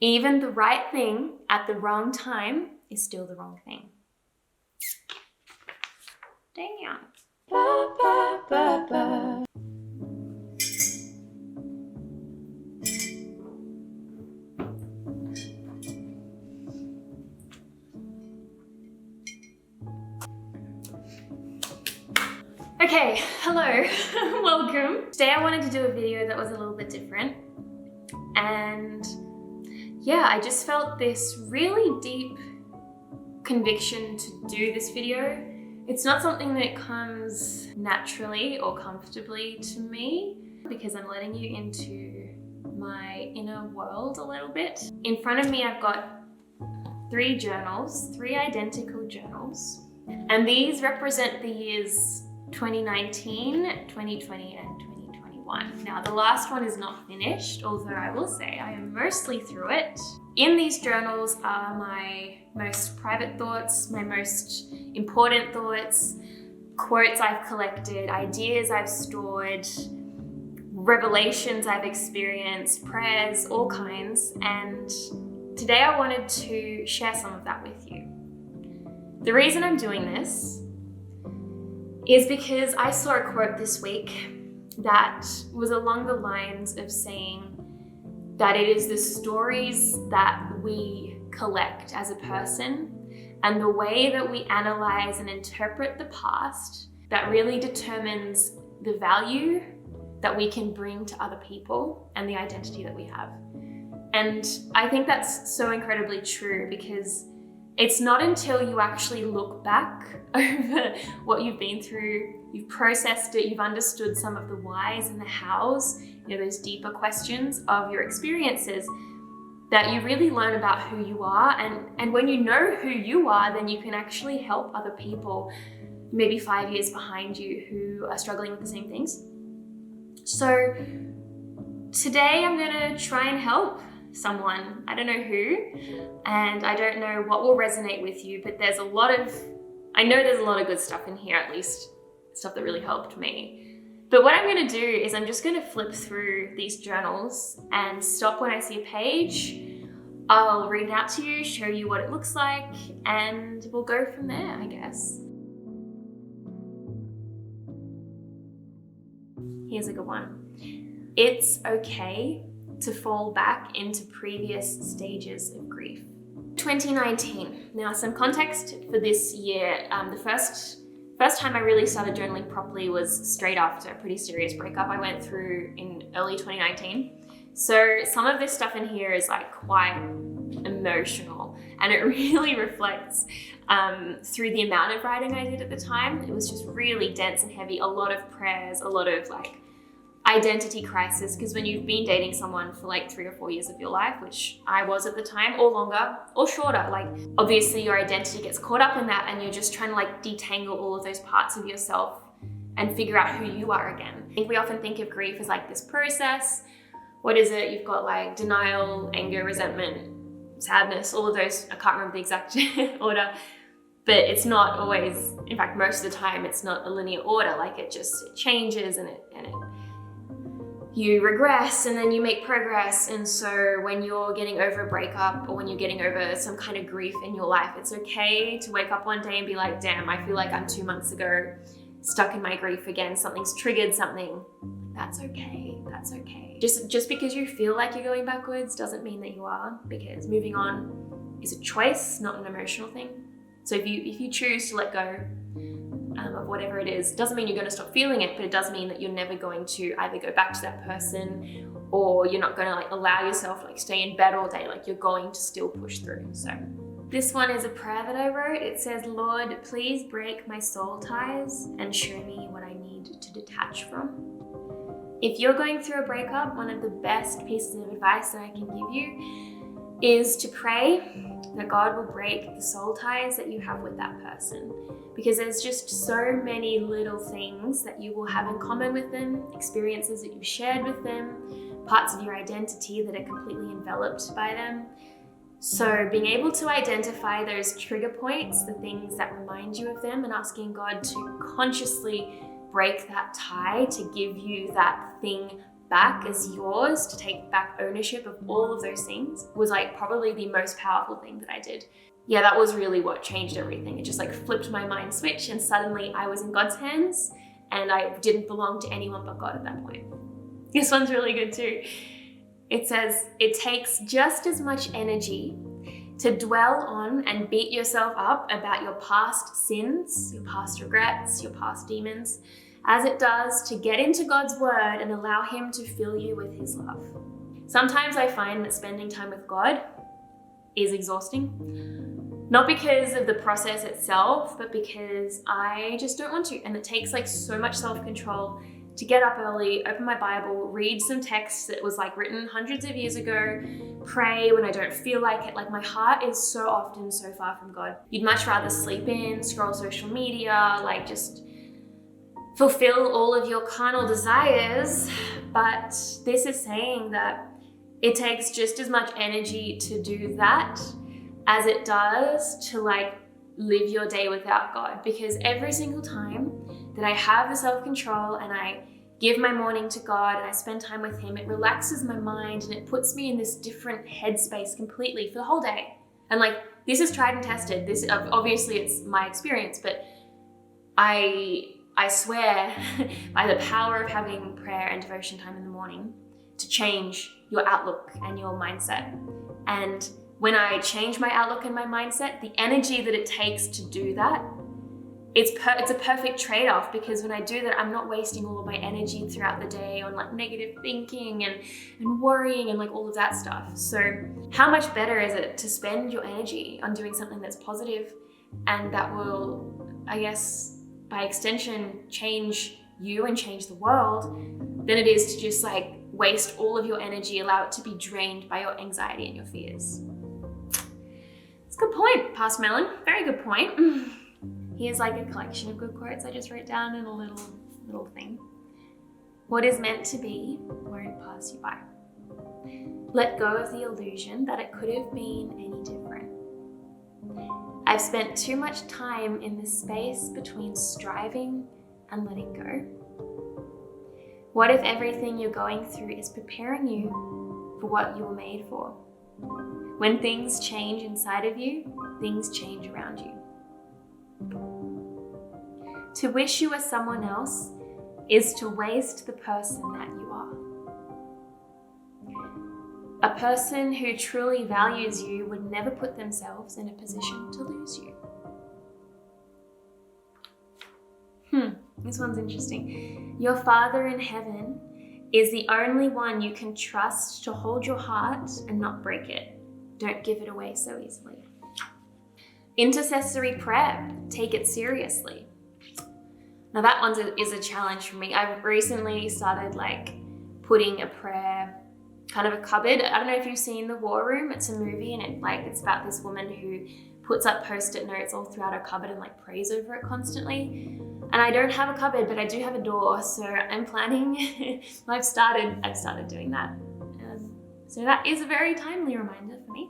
Even the right thing at the wrong time is still the wrong thing. Damn. Okay, hello, welcome. Today I wanted to do a video that was a little bit different. And yeah, I just felt this really deep conviction to do this video. It's not something that comes naturally or comfortably to me because I'm letting you into my inner world a little bit. In front of me, I've got three identical journals, and these represent the years 2019, 2020, and 2021. Now, the last one is not finished, although I will say I am mostly through it. In these journals are my most private thoughts, my most important thoughts, quotes I've collected, ideas I've stored, revelations I've experienced, prayers, all kinds. And today I wanted to share some of that with you. The reason I'm doing this is because I saw a quote this week that was along the lines of saying that it is the stories that we collect as a person and the way that we analyze and interpret the past that really determines the value that we can bring to other people and the identity that we have. And I think that's so incredibly true because it's not until you actually look back over what you've been through, you've processed it, you've understood some of the whys and the hows, those deeper questions of your experiences, that you really learn about who you are. And when you know who you are, then you can actually help other people maybe 5 years behind you who are struggling with the same things. So today I'm gonna try and help someone. I don't know who, and I don't know what will resonate with you, but I know there's a lot of good stuff in here, at least stuff that really helped me. But what I'm gonna do is I'm just gonna flip through these journals and stop when I see a page. I'll read it out to you, show you what it looks like, and we'll go from there, I guess. Here's a good one. It's okay to fall back into previous stages of grief. 2019. Now, some context for this year. The first time I really started journaling properly was straight after a pretty serious breakup I went through in early 2019. So some of this stuff in here is quite emotional, and it really reflects through the amount of writing I did at the time. It was just really dense and heavy, a lot of prayers, a lot of identity crisis, because when you've been dating someone for 3 or 4 years of your life, which I was at the time, or longer or shorter, obviously your identity gets caught up in that, and you're just trying to detangle all of those parts of yourself and figure out who you are again. I think we often think of grief as this process. What is it? You've got denial, anger, resentment, sadness, all of those. I can't remember the exact order, but it's not always, in fact, most of the time, it's not a linear order. It changes and you regress and then you make progress. And so when you're getting over a breakup or when you're getting over some kind of grief in your life, it's okay to wake up one day and be like, damn, I feel like I'm 2 months ago stuck in my grief again. Something's triggered something. That's okay. That's okay. Just because you feel like you're going backwards doesn't mean that you are, because moving on is a choice, not an emotional thing. So if you choose to let go of whatever it is, doesn't mean you're going to stop feeling it, but it does mean that you're never going to either go back to that person, or you're not going to allow yourself stay in bed all day. You're going to still push through. So this one is a prayer that I wrote. It says, Lord, please break my soul ties and show me what I need to detach from. If you're going through a breakup, one of the best pieces of advice that I can give you is to pray that God will break the soul ties that you have with that person, because there's just so many little things that you will have in common with them, experiences that you shared with them, parts of your identity that are completely enveloped by them. So being able to identify those trigger points, the things that remind you of them, and asking God to consciously break that tie to give you that thing back as yours, to take back ownership of all of those things, was like probably the most powerful thing that I did. Yeah, that was really what changed everything. It just like flipped my mind switch, and suddenly I was in God's hands and I didn't belong to anyone but God at that point. This one's really good too. It says, it takes just as much energy to dwell on and beat yourself up about your past sins, your past regrets, your past demons, as it does to get into God's word and allow Him to fill you with His love. Sometimes I find that spending time with God is exhausting, not because of the process itself, but because I just don't want to. And it takes like so much self-control to get up early, open my Bible, read some text that was like written hundreds of years ago, pray when I don't feel like it. Like my heart is so often so far from God. You'd much rather sleep in, scroll social media, like just fulfill all of your carnal desires. But this is saying that it takes just as much energy to do that as it does to like live your day without God. Because every single time that I have the self-control and I give my morning to God and I spend time with Him, it relaxes my mind and it puts me in this different headspace completely for the whole day. And like, this is tried and tested. This obviously it's my experience, but I swear by the power of having prayer and devotion time in the morning to change your outlook and your mindset. And when I change my outlook and my mindset, the energy that it takes to do that, it's a perfect trade-off, because when I do that, I'm not wasting all of my energy throughout the day on like negative thinking and worrying and like all of that stuff. So how much better is it to spend your energy on doing something that's positive and that will, I guess, by extension, change you and change the world, than it is to just like waste all of your energy, allow it to be drained by your anxiety and your fears. It's a good point, Pastor Maryellen. Very good point. Here's like a collection of good quotes I just wrote down in a little thing. What is meant to be won't pass you by. Let go of the illusion that it could have been any different. I've spent too much time in the space between striving and letting go. What if everything you're going through is preparing you for what you were made for? When things change inside of you, things change around you. To wish you were someone else is to waste the person that you are. A person who truly values you would never put themselves in a position to lose you. This one's interesting. Your Father in heaven is the only one you can trust to hold your heart and not break it. Don't give it away so easily. Intercessory prayer, take it seriously. Now that one is a challenge for me. I've recently started like putting a prayer, kind of a cupboard. I don't know if you've seen The War Room. It's a movie and it's about this woman who puts up post-it notes all throughout her cupboard and like prays over it constantly. And I don't have a cupboard, but I do have a door. So I'm planning, I've started doing that. So that is a very timely reminder for me.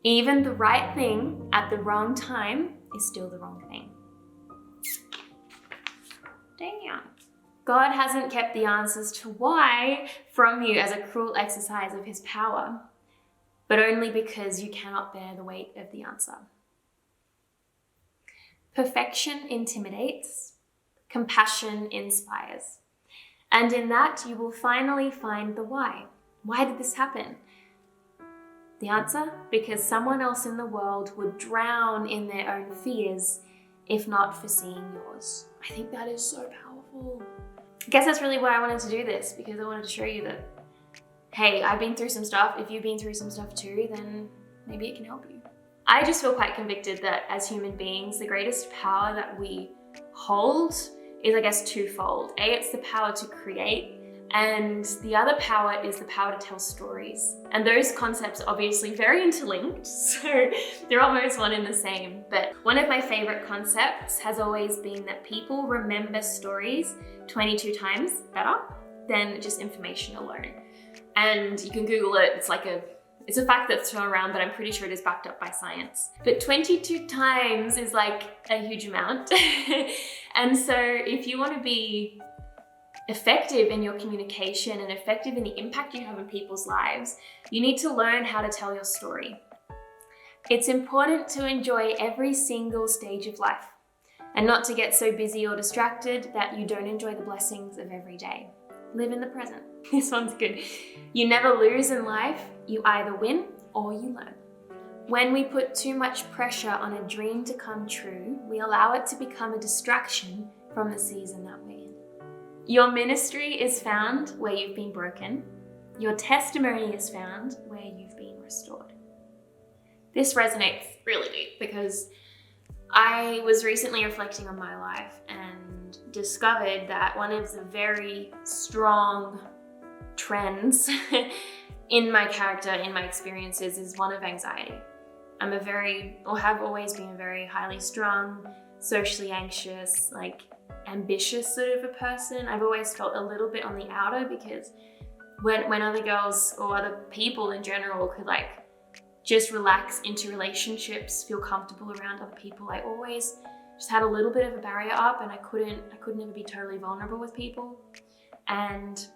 Even the right thing at the wrong time is still the wrong thing. Damn. God hasn't kept the answers to why from you as a cruel exercise of His power, but only because you cannot bear the weight of the answer. Perfection intimidates, compassion inspires. And in that, you will finally find the why. Why did this happen? The answer? Because someone else in the world would drown in their own fears if not for seeing yours. I think that is so powerful. I guess that's really why I wanted to do this, because I wanted to show you that, hey, I've been through some stuff. If you've been through some stuff too, then maybe it can help you. I just feel quite convicted that as human beings, the greatest power that we hold is, I guess, twofold. A, it's the power to create, and the other power is the power to tell stories. And those concepts are obviously very interlinked, so they're almost one and the same. But one of my favorite concepts has always been that people remember stories 22 times better than just information alone. And you can Google it, it's a fact that's thrown around, but I'm pretty sure it is backed up by science. But 22 times is like a huge amount. And so if you want to be effective in your communication and effective in the impact you have on people's lives, you need to learn how to tell your story. It's important to enjoy every single stage of life and not to get so busy or distracted that you don't enjoy the blessings of every day. Live in the present. This one's good. You never lose in life. You either win or you learn. When we put too much pressure on a dream to come true, we allow it to become a distraction from the season that we're in. Your ministry is found where you've been broken. Your testimony is found where you've been restored. This resonates really deep because I was recently reflecting on my life and discovered that one of the very strong trends in my character, in my experiences, is one of anxiety. I'm have always been a very highly strung, socially anxious, ambitious sort of a person. I've always felt a little bit on the outer because when other girls or other people in general could just relax into relationships, feel comfortable around other people, I always just had a little bit of a barrier up, and I couldn't ever be totally vulnerable with people. And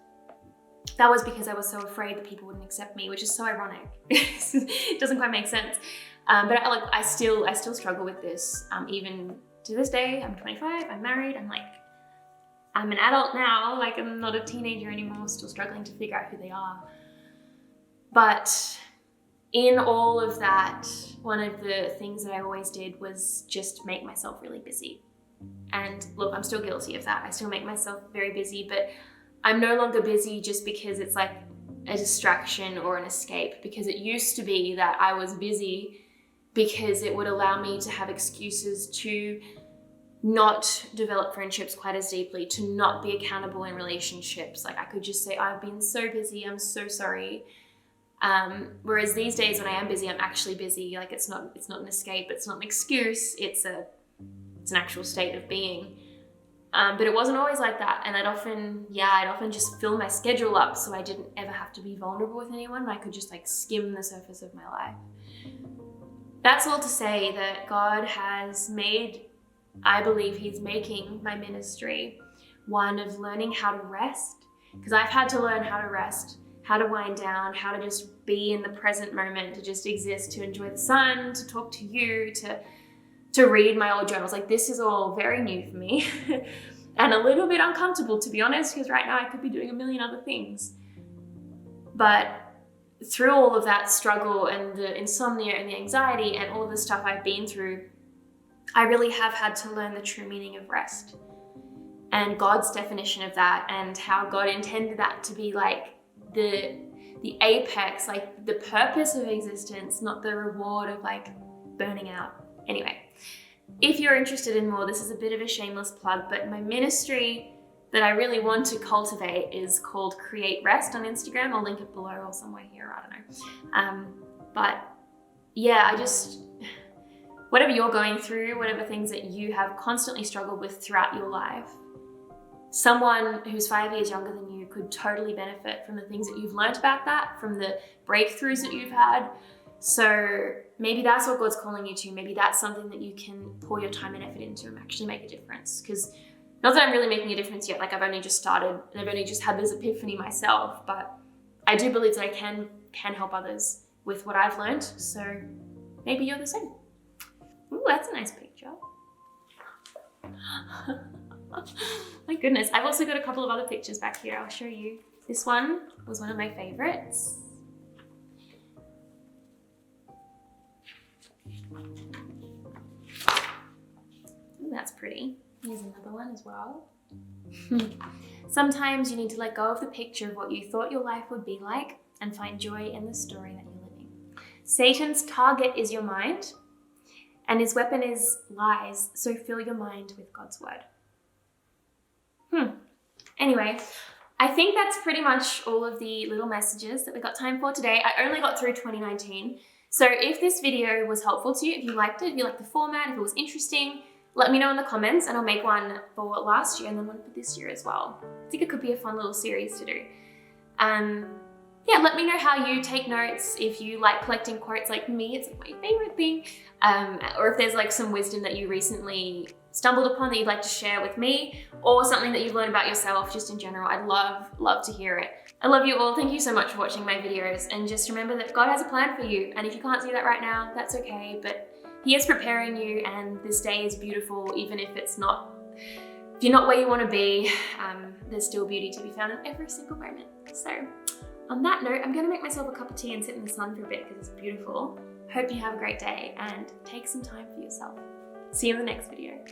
that was because I was so afraid that people wouldn't accept me, which is so ironic. It doesn't quite make sense. But I still struggle with this. Even to this day, I'm 25, I'm married, I'm an adult now, I'm not a teenager anymore, still struggling to figure out who they are. But in all of that, one of the things that I always did was just make myself really busy. And look, I'm still guilty of that. I still make myself very busy, but I'm no longer busy just because it's a distraction or an escape, because it used to be that I was busy because it would allow me to have excuses to not develop friendships quite as deeply, to not be accountable in relationships. I could just say, I've been so busy, I'm so sorry. Whereas these days when I am busy, I'm actually busy. It's not an escape, it's not an excuse, it's an actual state of being. But it wasn't always like that. And I'd often just fill my schedule up so I didn't ever have to be vulnerable with anyone. I could just skim the surface of my life. That's all to say that God has made, I believe he's making my ministry one of learning how to rest, because I've had to learn how to rest, how to wind down, how to just be in the present moment, to just exist, to enjoy the sun, to talk to you, to read my old journals. This is all very new for me and a little bit uncomfortable, to be honest, because right now I could be doing a million other things. But through all of that struggle and the insomnia and the anxiety and all of the stuff I've been through, I really have had to learn the true meaning of rest and God's definition of that, and how God intended that to be the apex, the purpose of existence, not the reward of burning out. Anyway, if you're interested in more, this is a bit of a shameless plug, but my ministry that I really want to cultivate is called Create Rest on Instagram. I'll link it below or somewhere here, I don't know. But yeah, whatever you're going through, whatever things that you have constantly struggled with throughout your life, someone who's 5 years younger than you could totally benefit from the things that you've learned about that, from the breakthroughs that you've had. So maybe that's what God's calling you to. Maybe that's something that you can pour your time and effort into and actually make a difference. Because not that I'm really making a difference yet, I've only just started and I've only just had this epiphany myself, but I do believe that I can help others with what I've learned. So maybe you're the same. Ooh, that's a nice picture. My goodness. I've also got a couple of other pictures back here. I'll show you. This one was one of my favorites. Ooh, that's pretty. Here's another one as well. Sometimes you need to let go of the picture of what you thought your life would be like and find joy in the story that you're living. Satan's target is your mind, and his weapon is lies, so fill your mind with God's word. Anyway, I think that's pretty much all of the little messages that we got time for today. I only got through 2019. So if this video was helpful to you, if you liked it, if you liked the format, if it was interesting, let me know in the comments and I'll make one for last year and then one for this year as well. I think it could be a fun little series to do. Yeah, let me know how you take notes. If you like collecting quotes like me, it's my favorite thing. Or if there's some wisdom that you recently stumbled upon that you'd like to share with me, or something that you've learned about yourself just in general. I'd love to hear it. I love you all. Thank you so much for watching my videos, and just remember that God has a plan for you, and if you can't see that right now, that's okay, but He is preparing you, and this day is beautiful, even if you're not where you want to be. There's still beauty to be found in every single moment. So on that note, I'm going to make myself a cup of tea and sit in the sun for a bit because it's beautiful. Hope you have a great day and take some time for yourself. See you in the next video.